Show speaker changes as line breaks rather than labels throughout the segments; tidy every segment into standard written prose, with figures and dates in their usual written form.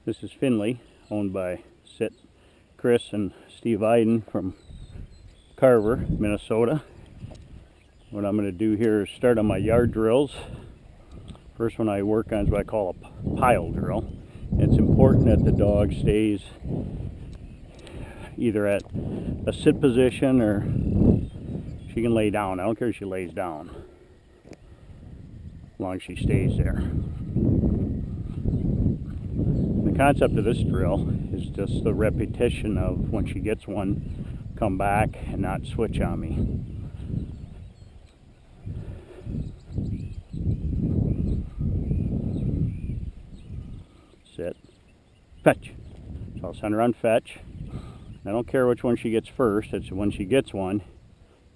This is Finley, owned by Chris and Steve Eiden from Carver, Minnesota. What I'm going to do here is start on my yard drills. First one I work on is what I call a pile drill. It's important that the dog stays either at a sit position or she can lay down. I don't care if she lays down, as long as she stays there. The concept of this drill is just the repetition of when she gets one, come back and not switch on me. Sit, fetch. So I'll send her on fetch. I don't care which one she gets first. It's when she gets one.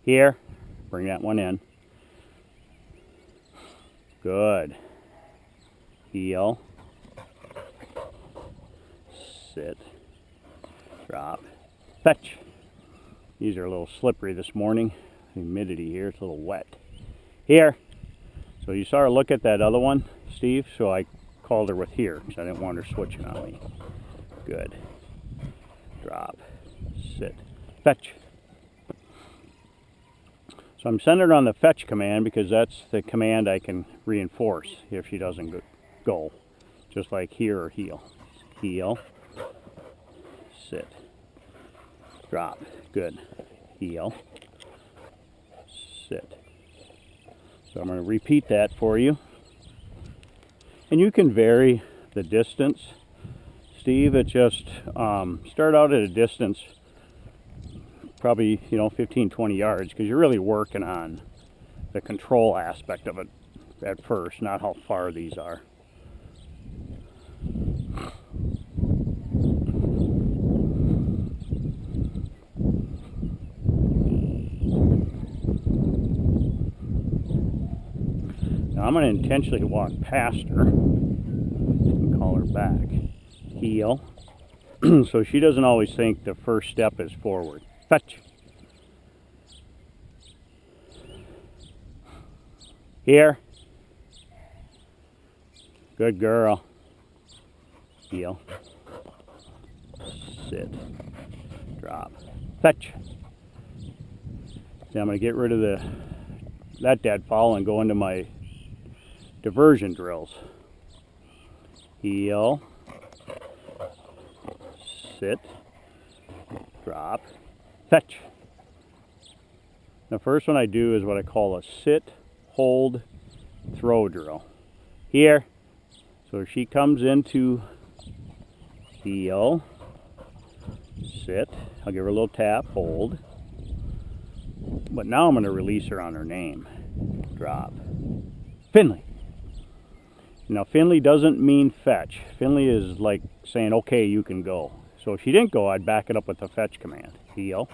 Here, bring that one in. Good. Heel. Sit. Drop. Fetch. These are a little slippery this morning. Humidity here, it's a little wet. Here. So you saw her look at that other one, Steve, so I called her with here because I didn't want her switching on me. Good. Drop. Sit. Fetch. So I'm sending her on the fetch command because that's the command I can reinforce if she doesn't go. Just like here or heel. Heel. Sit. Drop. Good. Heel. Sit. So I'm going to repeat that for you. And you can vary the distance, Steve. It just start out at a distance probably 15-20 yards, because you're really working on the control aspect of it at first, not how far these are. Now I'm going to intentionally walk past her and call her back. Heel. So she doesn't always think the first step is forward. Fetch. Here. Good girl. Heel. Sit. Drop. Fetch. Now I'm going to get rid of that deadfall and go into my diversion drills. Heel. Sit. Drop. Fetch. The first one I do is what I call a sit, hold, throw drill. Here. So she comes into heel. Sit. I'll give her a little tap, hold. But now I'm going to release her on her name. Drop. Finley. Now Finley doesn't mean fetch. Finley is like saying, okay, you can go. So if she didn't go, I'd back it up with the fetch command. Heel.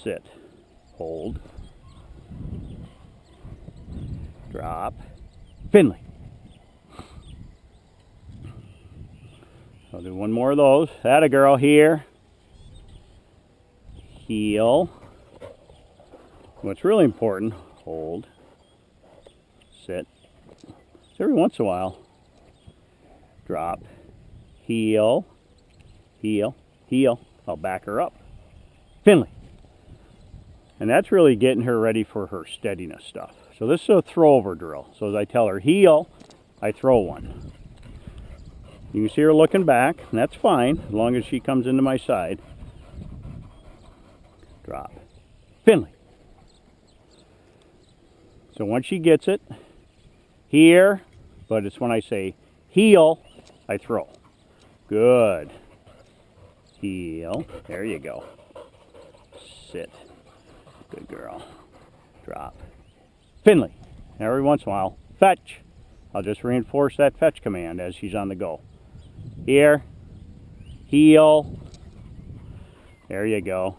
Sit. Hold. Drop. Finley. I'll do one more of those. Atta girl. Here. Heel. What's really important, hold. Sit. So every once in a while, drop. Heel. Heel. Heel. I'll back her up. Finley. And that's really getting her ready for her steadiness stuff. So this is a throw over drill. So as I tell her heel, I throw one. You can see her looking back, and that's fine as long as she comes into my side. Drop. Finley. So once she gets it, here, but it's when I say heel, I throw. Good. Heel. There you go. Sit. Good girl. Drop. Finley. Every once in a while, fetch. I'll just reinforce that fetch command as she's on the go. Here. Heel. There you go.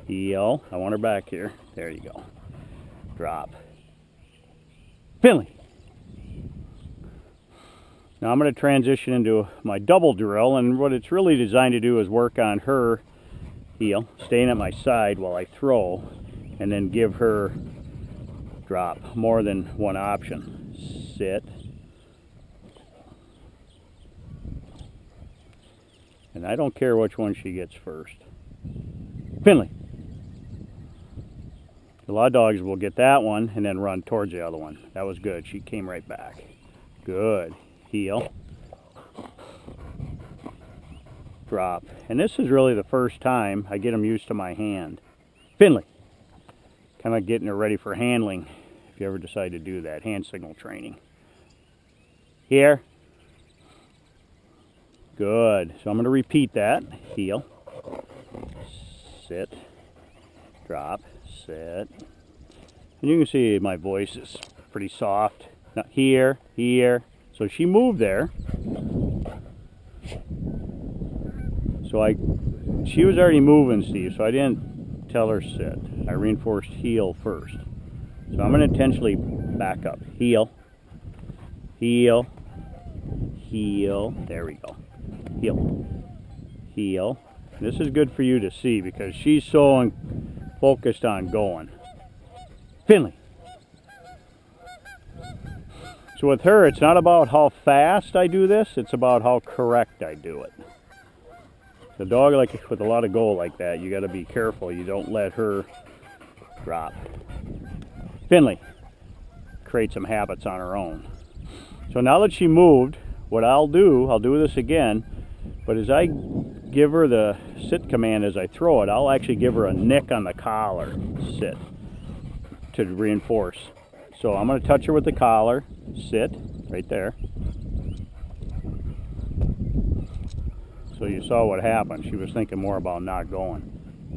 Heel. I want her back here. There you go. Drop. Finley. Now I'm going to transition into my double drill, and what it's really designed to do is work on her heel, staying at my side while I throw, and then give her drop more than one option. sit. And I don't care which one she gets first. Finley. A lot of dogs will get that one and then run towards the other one. That was good. She came right back. Good. Heel. Drop. And this is really the first time I get them used to my hand. Finley. Kind of getting her ready for handling, if you ever decide to do that. Hand signal training. Here. Good. So I'm going to repeat that. Heel. Sit. Drop. Sit. And you can see my voice is pretty soft. Now here, here. So she moved there. So she was already moving, Steve, so I didn't tell her sit. I reinforced heel first. So I'm going to intentionally back up. Heel. Heel. Heel. There we go. Heel. Heel. This is good for you to see because she's so focused on going. Finley. So with her, it's not about how fast I do this, it's about how correct I do it. The dog with a lot of go like that, you got to be careful. You don't let her drop. Finley. Create some habits on her own. So now that she moved, what I'll do this again, but as I give her the sit command as I throw it, I'll actually give her a nick on the collar, sit, to reinforce. So I'm going to touch her with the collar, sit, right there. So you saw what happened. She was thinking more about not going.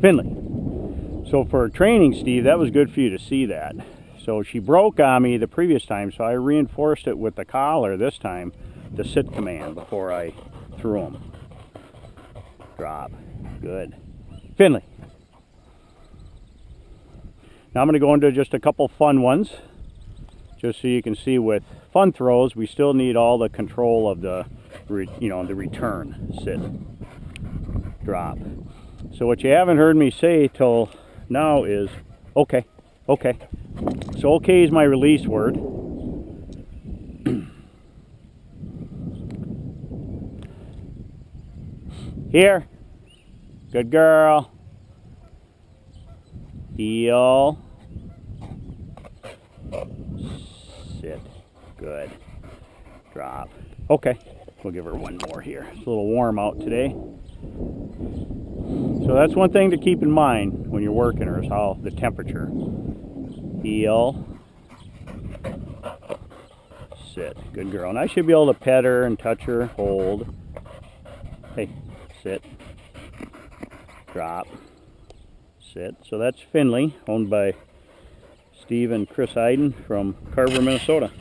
Finley. So for training, Steve, that was good for you to see that. So she broke on me the previous time, so I reinforced it with the collar this time, the sit command, before I threw him. Drop. Good. Finley. Now I'm going to go into just a couple fun ones, just so you can see with fun throws, we still need all the control of the, the return. Sit. Drop. So what you haven't heard me say till now is, okay, okay. So okay is my release word. Here. Good girl. Heel. Sit. Good. Drop. Okay. We'll give her one more here. It's a little warm out today. So that's one thing to keep in mind when you're working her is how the temperature. Heel. Sit. Good girl. And I should be able to pet her and touch her. Hold. Hey. Sit. Drop. Sit. So that's Finley, owned by Steve and Chris Eiden from Carver, Minnesota.